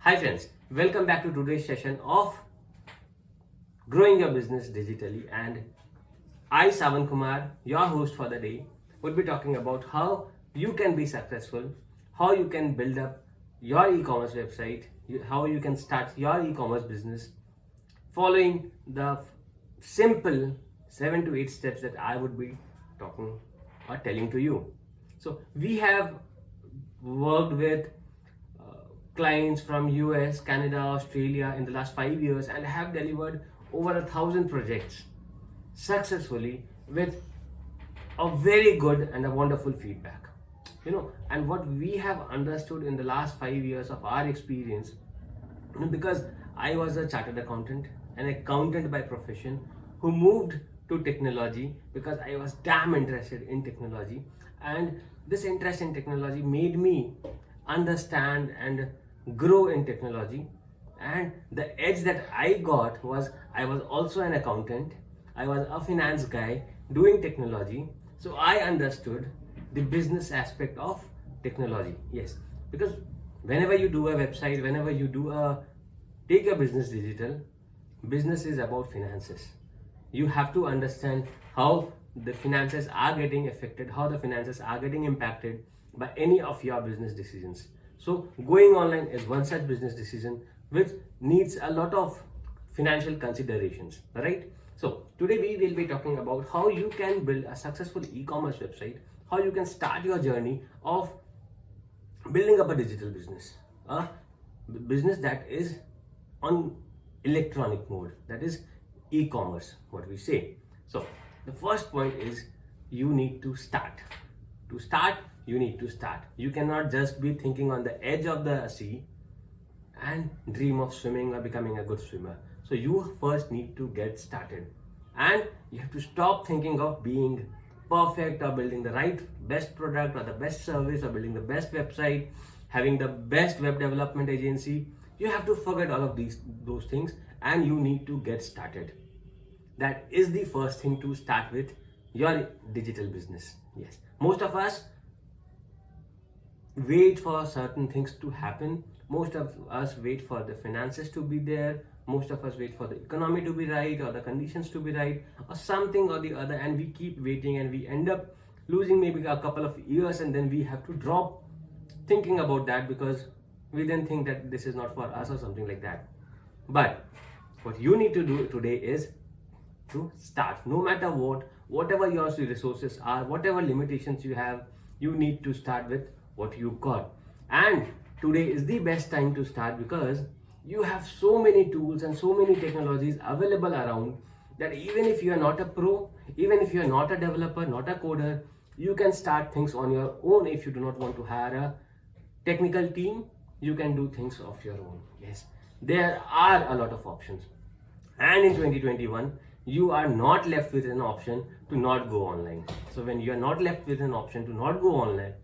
Hi friends, welcome back to today's session of Growing Your Business Digitally, and I, Sawan Kumar, your host for the day, would be talking about how you can be successful, how you can build up your e-commerce website, how you can start your e-commerce business following the simple 7 to 8 steps that I would be talking or telling to you. So we have worked with clients from US, Canada, Australia in the last 5 years and have delivered over 1,000 projects successfully with a very good and a wonderful feedback. And what we have understood in the last 5 years of our experience, because I was a chartered accountant, an accountant by profession, who moved to technology because I was damn interested in technology, and this interest in technology made me understand and grow in technology. And the edge that I got was I was also an accountant, I was a finance guy doing technology, so I understood the business aspect of technology. Yes, because whenever you do a website, whenever you do a take your business digital, business is about finances. You have to understand how the finances are getting affected, how the finances are getting impacted by any of your business decisions. So going online is one such business decision which needs a lot of financial considerations, right? So today we will be talking about how you can build a successful e-commerce website, how you can start your journey of building up a digital business, a business that is on electronic mode, that is e-commerce, what we say. So the first point is you need to start. To start, you need to start. You cannot just be thinking on the edge of the sea and dream of swimming or becoming a good swimmer. So you first need to get started, and you have to stop thinking of being perfect or building the right best product or the best service or building the best website, having the best web development agency. You have to forget all of those things, and you need to get started. That is the first thing to start with your digital business. Yes, most of us wait for certain things to happen. Most of us wait for the finances to be there. Most of us wait for the economy to be right or the conditions to be right or something or the other, and we keep waiting and we end up losing maybe a couple of years, and then we have to drop thinking about that because we then think that this is not for us or something like that. But what you need to do today is to start. No matter whatever your resources are, whatever limitations you have, you need to start with what you got. And today is the best time to start because you have so many tools and so many technologies available around that even if you are not a pro, even if you are not a developer, not a coder, you can start things on your own. If you do not want to hire a technical team, you can do things of your own. Yes, there are a lot of options, and in 2021 you are not left with an option to not go online. So when you are not left with an option to not go online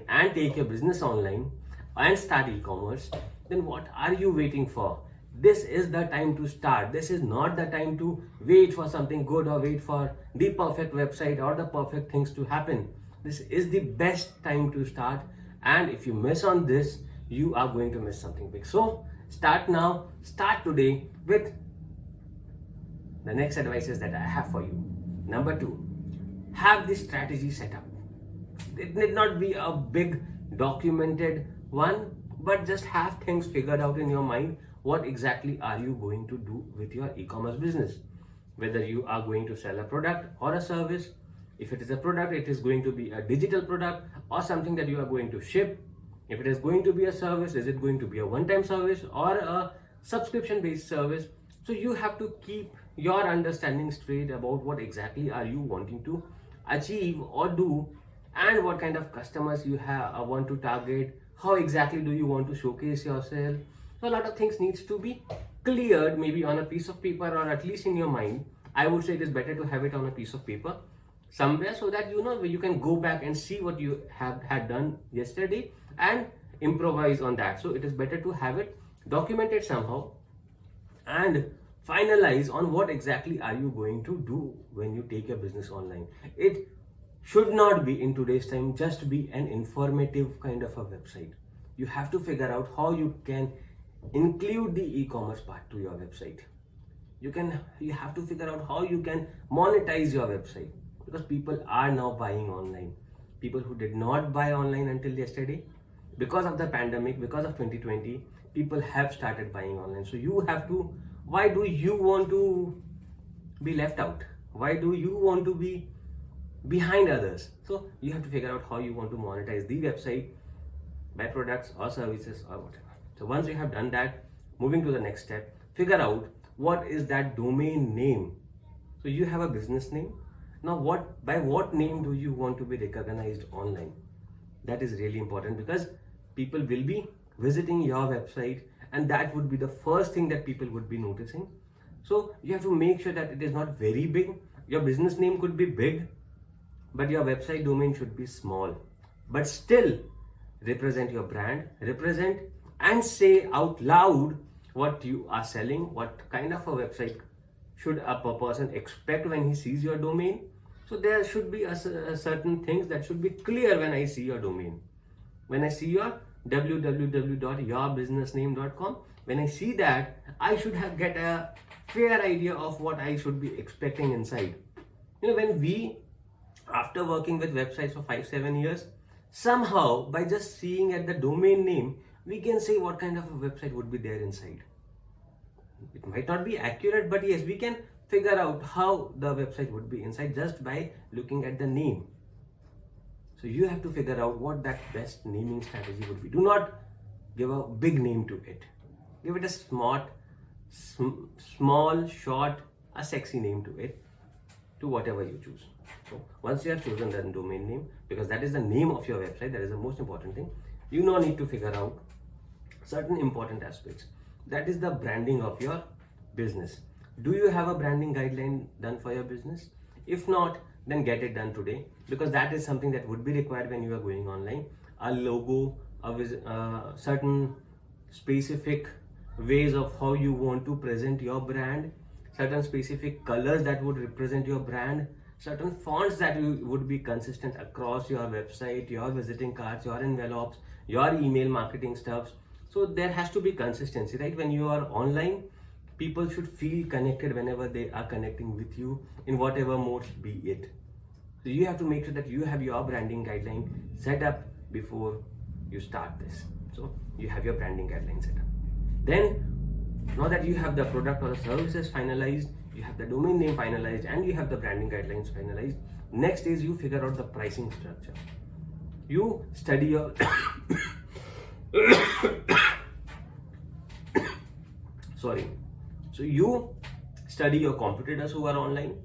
and take your business online and start e-commerce, then what are you waiting for? This is the time to start. This is not the time to wait for something good or wait for the perfect website or the perfect things to happen. This is the best time to start, and if you miss on this, you are going to miss something big. So start now, start today with the next advices that I have for you. Number 2, have this strategy set up. It need not be a big documented one, but just have things figured out in your mind. What exactly are you going to do with your e-commerce business? Whether you are going to sell a product or a service. If it is a product, it is going to be a digital product or something that you are going to ship. If it is going to be a service, is it going to be a one-time service or a subscription-based service? So you have to keep your understanding straight about what exactly are you wanting to achieve or do, and what kind of customers you want to target. How exactly do you want to showcase yourself? So a lot of things needs to be cleared, maybe on a piece of paper or at least in your mind. I would say it is better to have it on a piece of paper somewhere, so that you can go back and see what you had done yesterday and improvise on that. So it is better to have it documented somehow and finalize on what exactly are you going to do when you take your business online. It should not be, in today's time, just be an informative kind of a website. You have to figure out how you can include the e-commerce part to your website. You have to figure out how you can monetize your website, because people are now buying online. People who did not buy online until yesterday, because of the pandemic, because of 2020, people have started buying online. So you have to, why do you want to be left out? Why do you want to be behind others? So you have to figure out how you want to monetize the website by products or services or whatever. So once you have done that, moving to the next step, figure out what is that domain name. So you have a business name. Now by what name do you want to be recognized online? That is really important, because people will be visiting your website, and that would be the first thing that people would be noticing. So you have to make sure that it is not very big. Your business name could be big, but your website domain should be small, but still represent your brand, represent and say out loud what you are selling, what kind of a website should a person expect when he sees your domain. So there should be a certain things that should be clear when I see your domain. When I see your www.yourbusinessname.com, when I see that, I should get a fair idea of what I should be expecting inside. When we, after working with websites for 5-7 years, somehow by just seeing at the domain name, we can say what kind of a website would be there inside. It might not be accurate, but yes, we can figure out how the website would be inside just by looking at the name. So you have to figure out what that best naming strategy would be. Do not give a big name to it. Give it a small, short, a sexy name to it, to whatever you choose. So once you have chosen the domain name, because that is the name of your website, that is the most important thing, you now need to figure out certain important aspects. That is the branding of your business. Do you have a branding guideline done for your business? If not, then get it done today, because that is something that would be required when you are going online. A logo, certain specific ways of how you want to present your brand, certain specific colors that would represent your brand, certain fonts that would be consistent across your website, your visiting cards, your envelopes, your email marketing stuffs. So there has to be consistency, right? When you are online, people should feel connected whenever they are connecting with you in whatever modes be it. So you have to make sure that you have your branding guideline set up before you start this. So you have your branding guideline set up. Then, now that you have the product or the services finalized, you have the domain name finalized, and you have the branding guidelines finalized, next is you figure out the pricing structure. You study your So you study your competitors who are online,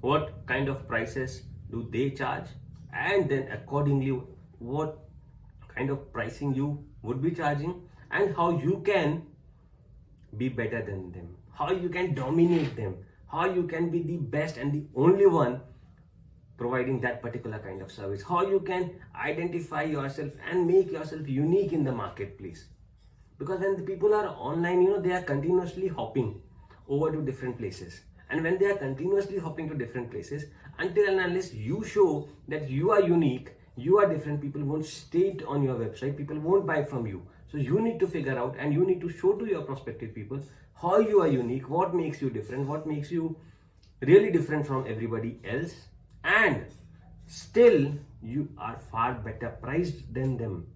what kind of prices do they charge, and then accordingly what kind of pricing you would be charging, and how you can be better than them, how you can dominate them, how you can be the best and the only one providing that particular kind of service, how you can identify yourself and make yourself unique in the marketplace. Because when the people are online, they are continuously hopping over to different places. And when they are continuously hopping to different places, until and unless you show that you are unique, you are different, people won't stay on your website, people won't buy from you. So you need to figure out, and you need to show to your prospective people how you are unique, what makes you different, what makes you really different from everybody else, and still you are far better priced than them.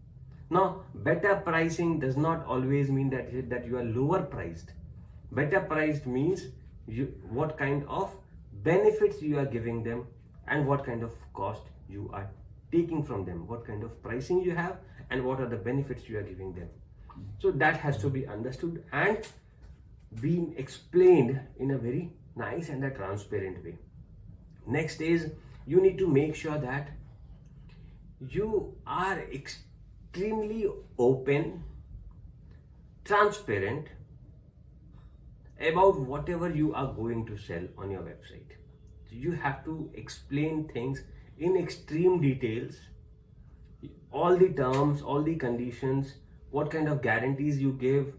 Now, better pricing does not always mean that you are lower priced. Better priced means what kind of benefits you are giving them and what kind of cost you are taking from them, what kind of pricing you have and what are the benefits you are giving them. So that has to be understood and being explained in a very nice and a transparent way. Next is you need to make sure that you are extremely open, transparent about whatever you are going to sell on your website. So you have to explain things in extreme details, all the terms, all the conditions, what kind of guarantees you give,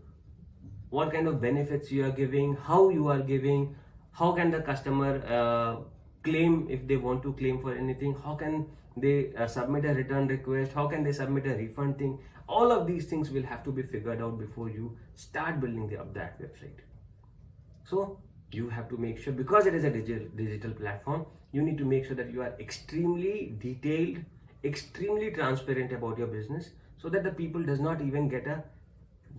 what kind of benefits you are giving, how you are giving, how can the customer claim if they want to claim for anything, how can they submit a return request, how can they submit a refund thing. All of these things will have to be figured out before you start building up that website. So you have to make sure, because it is a digital platform, you need to make sure that you are extremely detailed, extremely transparent about your business, so that the people does not even get a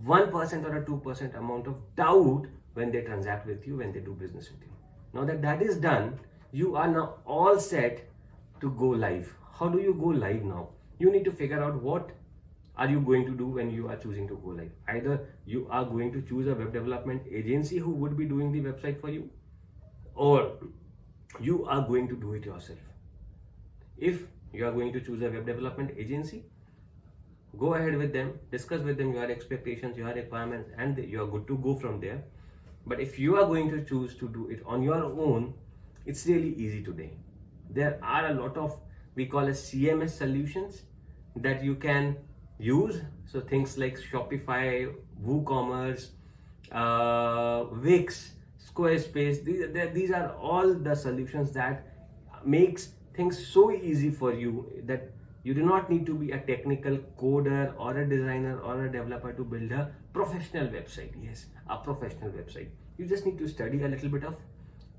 1% or a 2% amount of doubt when they transact with you, when they do business with you. Now that that is done, you are now all set to go live. How do you go live now? You need to figure out what are you going to do when you are choosing to go live. Either you are going to choose a web development agency who would be doing the website for you, or you are going to do it yourself. If you are going to choose a web development agency, go ahead with them, discuss with them your expectations, your requirements, and you are good to go from there. But if you are going to choose to do it on your own, it's really easy today. There are a lot of, we call as CMS solutions that you can use. So things like Shopify, WooCommerce, Wix, Squarespace, these are all the solutions that makes things so easy for you that you do not need to be a technical coder or a designer or a developer to build a professional website. Yes, a professional website. You just need to study a little bit of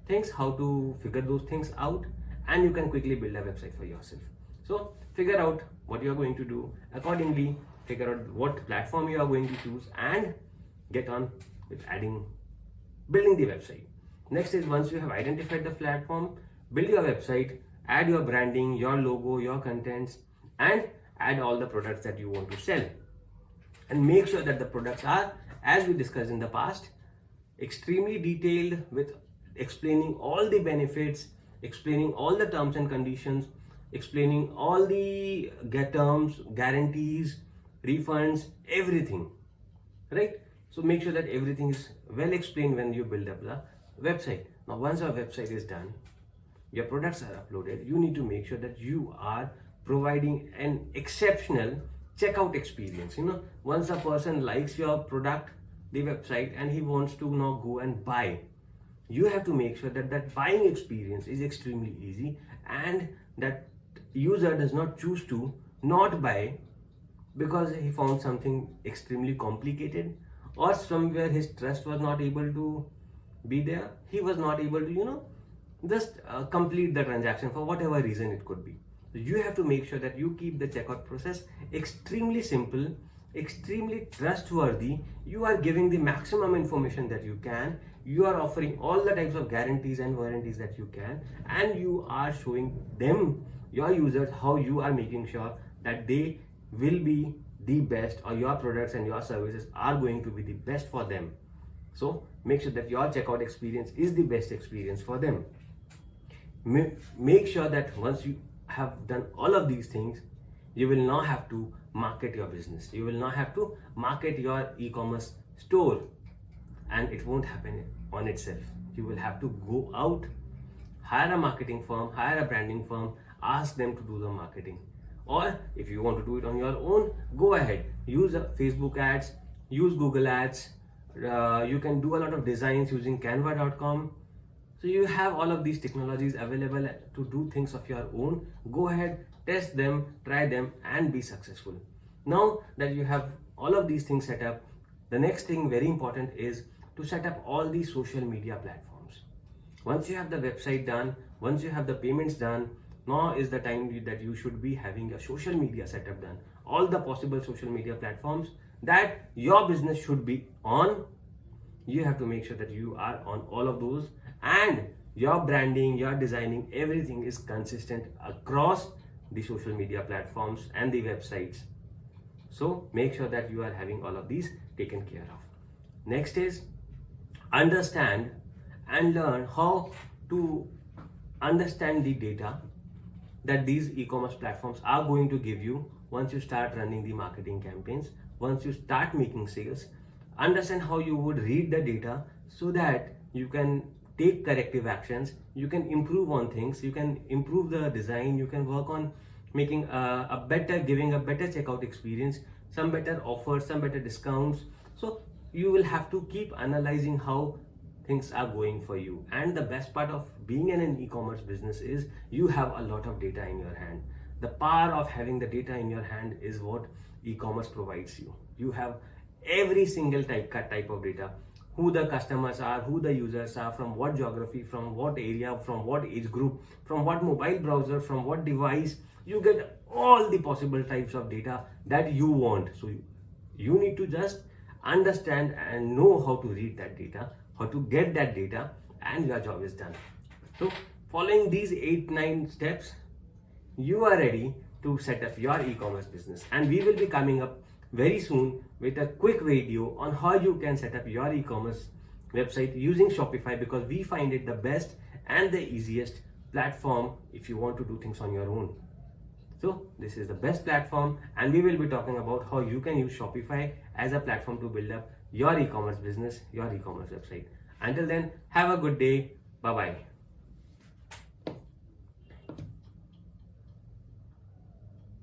things, how to figure those things out, and you can quickly build a website for yourself. So figure out what you are going to do accordingly, figure out what platform you are going to choose, and get on with building the website. Next is, once you have identified the platform, build your website, add your branding, your logo, your contents, and add all the products that you want to sell. And make sure that the products are, as we discussed in the past, extremely detailed, with explaining all the benefits, explaining all the terms and conditions, explaining all the terms, guarantees, refunds, everything, right? So make sure that everything is well explained when you build up the website. Now once our website is done, your products are uploaded, you need to make sure that you are providing an exceptional checkout experience. Once a person likes your product, the website, and he wants to now go and buy, you have to make sure that that buying experience is extremely easy, and that user does not choose to not buy because he found something extremely complicated, or somewhere his trust was not able to be there. He was not able to, just complete the transaction for whatever reason it could be. So you have to make sure that you keep the checkout process extremely simple, extremely trustworthy. You are giving the maximum information that you can. You are offering all the types of guarantees and warranties that you can, and you are showing them, your users, how you are making sure that they will be the best, or your products and your services are going to be the best for them. So make sure that your checkout experience is the best experience for them. Make sure that once you have done all of these things, you will now have to market your business. You will now have to market your e-commerce store, and it won't happen on itself. You will have to go out, hire a marketing firm, hire a branding firm, ask them to do the marketing. Or if you want to do it on your own, go ahead, use Facebook ads, use Google ads. You can do a lot of designs using canva.com. So you have all of these technologies available to do things of your own. Go ahead, test them, try them, and be successful. Now that you have all of these things set up, the next thing very important is to set up all these social media platforms. Once you have the website done, once you have the payments done, now is the time that you should be having your social media setup done. All the possible social media platforms that your business should be on, you have to make sure that you are on all of those, and your branding, your designing, everything is consistent across the social media platforms and the websites. So make sure that you are having all of these taken care of. Next is understand and learn how to understand the data that these e-commerce platforms are going to give you once you start running the marketing campaigns, once you start making sales. Understand how you would read the data so that you can take corrective actions, you can improve on things, you can improve the design, you can work on making giving a better checkout experience, some better offers, some better discounts. So you will have to keep analyzing how things are going for you. And the best part of being in an e-commerce business is you have a lot of data in your hand. The power of having the data in your hand is what e-commerce provides you. You have every single type of data, who the customers are, who the users are, from what geography, from what area, from what age group, from what mobile browser, from what device. You get all the possible types of data that you want. So you need to just understand and know how to read that data, how to get that data, and your job is done. So following these 8-9 steps, you are ready to set up your e-commerce business. And we will be coming up very soon with a quick video on how you can set up your e-commerce website using Shopify, because we find it the best and the easiest platform if you want to do things on your own. So this is the best platform, and we will be talking about how you can use Shopify as a platform to build up your e-commerce business, your e-commerce website. Until then, have a good day. Bye bye.